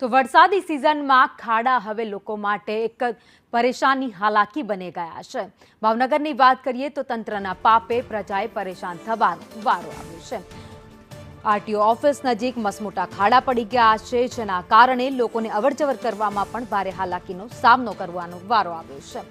તો વરસાદી સિઝનમાં ખાડા હવે લોકો માટે એક પરેશાની હાલાકી બની ગયા છે। ભાવનગરની વાત કરીએ તો તંત્રના પાપે પ્રજાએ પરેશાન થવાનો વારો આવ્યો છે। આરટીઓ ઓફિસ નજીક મસમોટા ખાડા પડી ગયા છે, જેના કારણે લોકોને અવરજવર કરવામાં પણ ભારે હાલાકીનો સામનો કરવાનો વારો આવ્યો છે।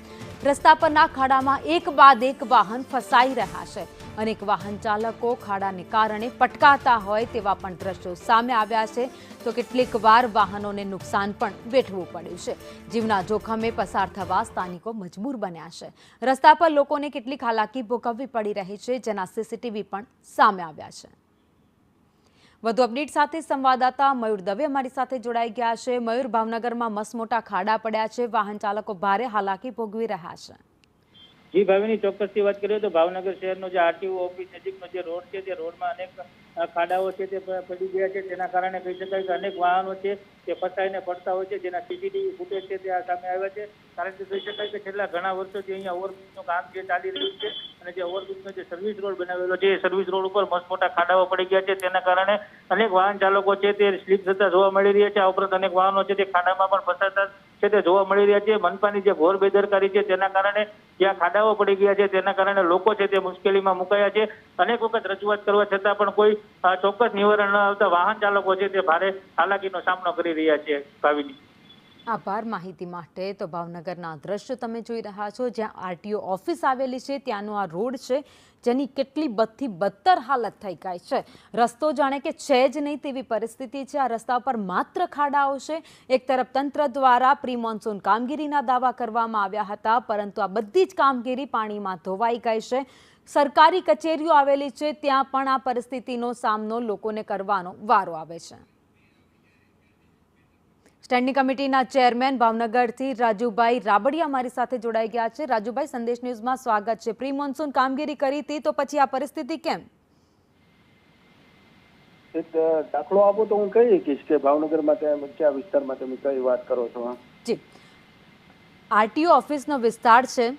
રસ્તા પરના ખાડામાં એક બાદ એક વાહન ફસાઈ રહ્યા છે। અનેક વાહન ચાલકો ખાડાને કારણે પટકાતા હોય તેવા પણ દ્રશ્યો સામે આવ્યા છે। તો કેટલીક વાર વાહનોને નુકસાન પણ વેઠવું પડ્યું છે। જીવના જોખમે પસાર થવા સ્થાનિકો મજબૂર બન્યા છે। રસ્તા પર લોકોને કેટલીક હાલાકી ભોગવવી પડી રહી છે, જેના સીસીટીવી પણ સામે આવ્યા છે। વધુ અપડેટ સાથે સંવાદદાતા મયુર દવે અમારી સાથે જોડાઈ ગયા છે। મયુર, ભાવનગરમાં મસમોટા ખાડા પડ્યા છે, વાહન ચાલકો ભારે હાલાકી ભોગવી રહ્યા છે। જી ભાવિની, ચોક્કસથી વાત કરીએ તો ભાવનગર શહેરનો જે આરટીઓ ઓફિસ નજીકનો જે રોડ છે, તે રોડમાં અનેક ખાડાઓ છે તે પડી ગયા છે। તેના કારણે કહી શકાય કે અનેક વાહનો છે તે ફસાઈને પડતા હોય છે, જેના સીસીટીવી ફૂટેજ છે તે સામે આવ્યા છે। કારણ કે કહી શકાય કે છેલ્લા ઘણા વર્ષોથી અહીંયા ઓવરબ્રિજનું કામ જે ચાલી રહ્યું છે અને જે ઓવરબ્રિજનો જે સર્વિસ રોડ બનાવેલો છે, એ સર્વિસ રોડ ઉપર મસમોટા ખાડાઓ પડી ગયા છે। તેના કારણે અનેક વાહન ચાલકો છે તે સ્લીપ થતા જોવા મળી રહ્યા છે। આ ઉપરાંત અનેક વાહનો છે તે ખાડામાં પણ ફસાતા છે તે જોવા મળી રહ્યા છે। મનપાની જે ઘોર બેદરકારી છે તેના કારણે જ્યાં ખાડાઓ પડી ગયા છે તેના કારણે લોકો છે તે મુશ્કેલીમાં મુકાયા છે। અનેક વખત રજૂઆત કરવા છતાં પણ કોઈ ચોક્કસ નિવારણ ન આવતા વાહન ચાલકો છે તે ભારે હાલાકીનો સામનો કરી રહ્યા છે। ભાવિની, આભાર માહિતી માટે। તો ભાવનગરના દ્રશ્યો તમે જોઈ રહ્યા છો, જ્યાં આરટીઓ ઓફિસ આવેલી છે ત્યાંનો આ રોડ છે, જેની કેટલી બદથી બદતર હાલત થઈ ગઈ છે। રસ્તો જાણે કે છે જ નહીં તેવી પરિસ્થિતિ છે। આ રસ્તા પર માત્ર ખાડાઓ છે। એક તરફ તંત્ર દ્વારા પ્રી મોન્સૂન કામગીરીના દાવા કરવામાં આવ્યા હતા, પરંતુ આ બધી જ કામગીરી પાણીમાં ધોવાઈ ગઈ છે। સરકારી કચેરીઓ આવેલી છે ત્યાં પણ આ પરિસ્થિતિનો સામનો લોકોને કરવાનો વારો આવે છે। સ્ટેન્ડિંગ કમિટીના ચેરમેન ભાવનગરથી રાજુભાઈ રાબડિયા અમારી સાથે જોડાઈ ગયા છે। રાજુભાઈ, સંદેશ ન્યૂઝમાં સ્વાગત છે। પ્રી મોન્સૂન કામગીરી કરી હતી તો પછી આ પરિસ્થિતિ કેમ? એક દાખલો આપો તો હું કહી શકીશ કે ભાવનગરમાં કયા વિસ્તારમાં તમે કઈ વાત કરો છો? જી, આરટીઓ ઓફિસનો વિસ્તાર છે,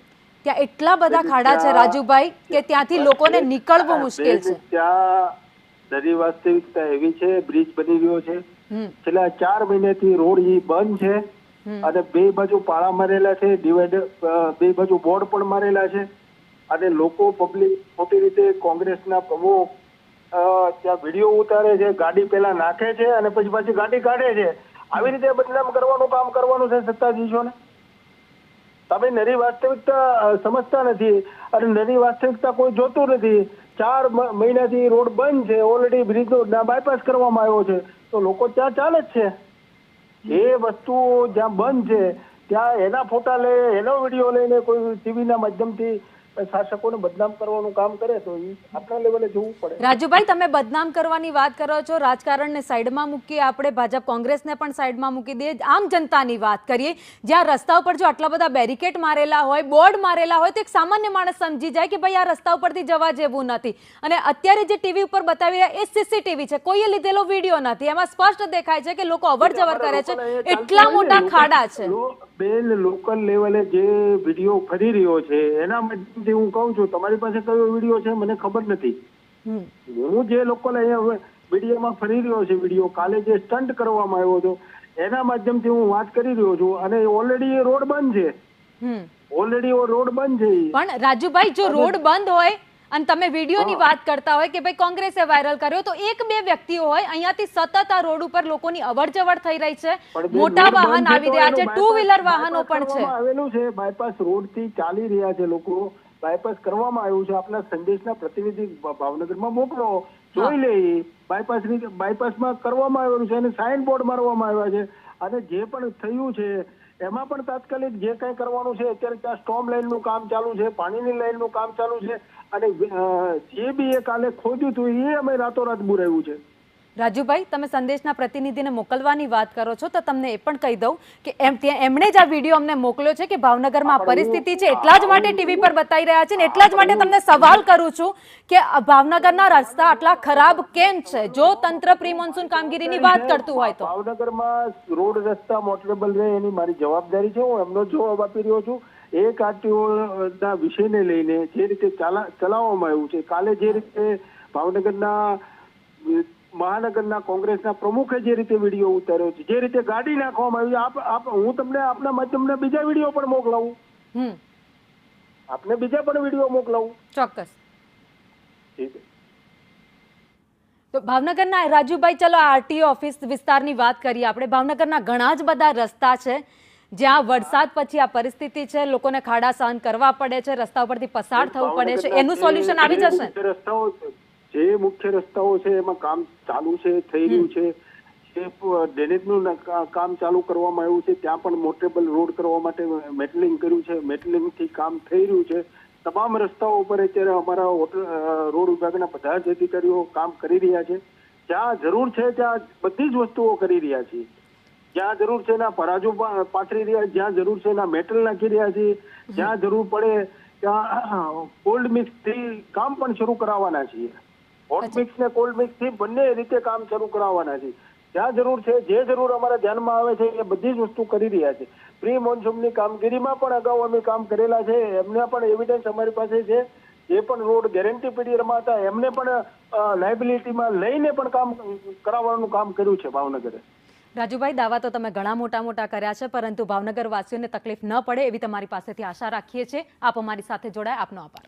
ત્યાં એટલા બધા ખાડા છે રાજુભાઈ કે ત્યાંથી લોકોને નીકળવું મુશ્કેલ છે। ત્યાં દરી વાસ્તવિકતા એવી છે, બ્રિજ બની રહ્યો છે, છેલ્લા 4 મહિનાથી રોડ બંધ છે અને બે બાજુ પાળા મારેલા છે, ડિવાઈડર બે બાજુ બોર્ડ પણ મારેલા છે અને લોકો પબ્લિક ખોટી રીતે કોંગ્રેસના પ્રમુખ ત્યાં વિડીયો ઉતારે છે, ગાડી પેલા નાખે છે અને પછી પાછી ગાડી કાઢે છે। આવી રીતે બદનામ કરવાનું કામ કરવાનું છે સત્તાધીશોને। તમે નરી વાસ્તવિકતા સમજતા નથી અને નરી વાસ્તવિકતા કોઈ જોતું નથી। 4 મહિનાથી રોડ બંધ છે, ઓલરેડી બ્રિજનો બાયપાસ કરવામાં આવ્યો છે, તો લોકો ત્યાં ચાલે જ છે। એ વસ્તુ જ્યાં બંધ છે ત્યાં એના ફોટા લે, એનો વિડીયો લઈને કોઈ ટીવીના માધ્યમથી શાસકોને બદનામ કરવાનું કામ કરે તો એ આપણા લેવલે જોવું પડે। રાજુભાઈ, તમે બદનામ કરવાની વાત કરો છો, રાજકારણને સાઈડમાં મૂકીએ, આપણે ભાજપ કોંગ્રેસને પણ સાઈડમાં મૂકી દઈએ, આમ જનતાની વાત કરીએ, જ્યાં રસ્તા ઉપર જો આટલા બધા બેરિકેડ મારેલા હોય, બોર્ડ મારેલા હોય, તો એક સામાન્ય માણસ સમજી જાય કે ભાઈ આ રસ્તા ઉપરથી જવા જેવું નથી। અને અત્યારે જે ટીવી ઉપર બતાવી રહ્યા એ સીસીટીવી છે, કોઈએ લીધેલો વિડીયો નથી, એમાં સ્પષ્ટ દેખાય છે કે લોકો અવર જવર કરે છે, એટલા મોટા ખાડા છે। બેન, લોકલ લેવલે જે વિડીયો ફરી રહ્યો છે એના માધ્યમથી હું કહું છું, તમારી પાસે કયો વિડીયો છે મને ખબર નથી। હું જે લોકલ અહીંયા વિડીયોમાં ફરી રહ્યો છે, વિડીયો કાલે જે સ્ટન્ટ કરવામાં આવ્યો હતો એના માધ્યમથી હું વાત કરી રહ્યો છું અને ઓલરેડી એ રોડ બંધ છે। ઓલરેડી રોડ બંધ છે। પણ રાજુભાઈ, જો રોડ બંધ હોય અને તમે વિડીયોની વાત કરતા હોય કે ભાઈ કોંગ્રેસે વાયરલ કર્યો, તો એક બે વ્યક્તિઓ હોય, અહીંયાથી સતત આ રોડ ઉપર લોકોની અવરજવર થઈ રહી છે, મોટા વાહન આવી રહ્યા છે, 2 વ્હીલર વાહનો પણ છે, આવેલું છે, બાયપાસ રોડ થી ચાલી રહ્યા છે લોકો, બાયપાસ કરવામાં આવ્યું છે। આપના સંદેશના પ્રતિનિધિ ભાવનગરમાં મોકલો, જોઈ લે। બાયપાસમાં કરવામાં આવેલું છે અને સાઇન બોર્ડ મારવામાં આવ્યા છે અને જે પણ થયું છે એમાં પણ તાત્કાલિક જે કઈ કરવાનું છે, અત્યારે ત્યાં સ્ટોમ લાઈનનું કામ ચાલુ છે, પાણીની લાઈનનું કામ ચાલુ છે અને જે બી એ કાલે ખોદ્યું હતું એ અમે રાતોરાત બુરાવ્યું છે। રાજુભાઈ, તમે સંદેશના પ્રતિનિધિને મોકલવાની વાત કરો છો તો તમને એ પણ કહી દઉં કે એમણે જ આ વિડીયો અમને મોકલ્યો છે કે ભાવનગરમાં પરિસ્થિતિ છે, એટલા જ માટે ટીવી પર બતાવી રહ્યા છે ને એટલા જ માટે તમને સવાલ કરું છું કે ભાવનગરના રસ્તા આટલા ખરાબ કેમ છે, જો તંત્ર પ્રી મોન્સૂન કામગીરીની વાત કરતું હોય તો? ભાવનગરમાં રોડ રસ્તા મોટરેબલ રહે એની મારી જવાબદારી છે, હું એમનો જવાબ આપી રહ્યો છું। એક આરટીઓના વિષયને લઈને જે રીતે ચલાવવામાં આવ્યું છે, કાલે જે રીતે ભાવનગરના મહાનગરના કોંગ્રેસના પ્રમુખે જે રીતે વિડીયો ઉતાર્યો છે, જે રીતે ગાડી નાખવામાં આવી, હું તમને આપના માધ્યમથી બીજા વિડીયો પણ મોકલાવું, આપને બીજા પણ વિડીયો મોકલાવું. ચોક્કસ. ઠીક છે. તો ભાવનગરના રાજુભાઈ, ચલો આરટીઓ ઓફિસ વિસ્તારની વાત કરીએ આપણે. ભાવનગરના ઘણા જ બધા રસ્તા છે જ્યાં વરસાદ પછી આ પરિસ્થિતિ છે, લોકોને ખાડા સહન કરવા પડે છે, રસ્તા ઉપરથી પસાર થવું પડે છે. એનું સોલ્યુશન આવી જશે? રસ્તાઓ, જે મુખ્ય રસ્તાઓ છે એમાં કામ ચાલુ છે, થઈ રહ્યું છે. જે ડ્રેનેજનું કામ ચાલુ કરવામાં આવ્યું છે ત્યાં પણ મોટેબલ રોડ કરવા માટે મેટલિંગ કર્યું છે, મેટલિંગથી કામ થઈ રહ્યું છે. તમામ રસ્તાઓ ઉપર અત્યારે અમારા રોડ વિભાગના બધા જ અધિકારીઓ કામ કરી રહ્યા છે. જ્યાં જરૂર છે ત્યાં બધી જ વસ્તુઓ કરી રહ્યા છીએ. જ્યાં જરૂર છે એના પરાજુ પાથરી રહ્યા, જ્યાં જરૂર છે એના મેટલ નાખી રહ્યા છીએ, જ્યાં જરૂર પડે ત્યાં કોલ્ડ મિક્સ થી કામ પણ શરૂ કરાવવાના છીએ. હોટ મિક્સ ને કોલ્ડ મિક્સ થી બંને રીતે કામ શરૂ કરાવવાના છીએ. જ્યાં જરૂર છે, જે જરૂર અમારા ધ્યાનમાં આવે છે એ બધી જ વસ્તુ કરી રહ્યા છે. પ્રી મોન્સૂનની કામગીરીમાં પણ અગાઉ અમે કામ કરેલા છે, એમના પણ એવિડન્સ અમારી પાસે છે. જે પણ રોડ ગેરંટી પીરિયડમાં હતા એમને પણ લાયબિલિટીમાં લઈને પણ કામ કરાવવાનું કામ કર્યું છે ભાવનગરે. રાજુભાઈ, દાવા તો તમે ઘણા મોટા કર્યા છે, પરંતુ ભાવનગર વાસીઓને તકલીફ ન પડે એવી તમારી પાસેથી આશા રાખીએ છીએ. આપ અમારી સાથે જોડાયા, આપનો આભાર.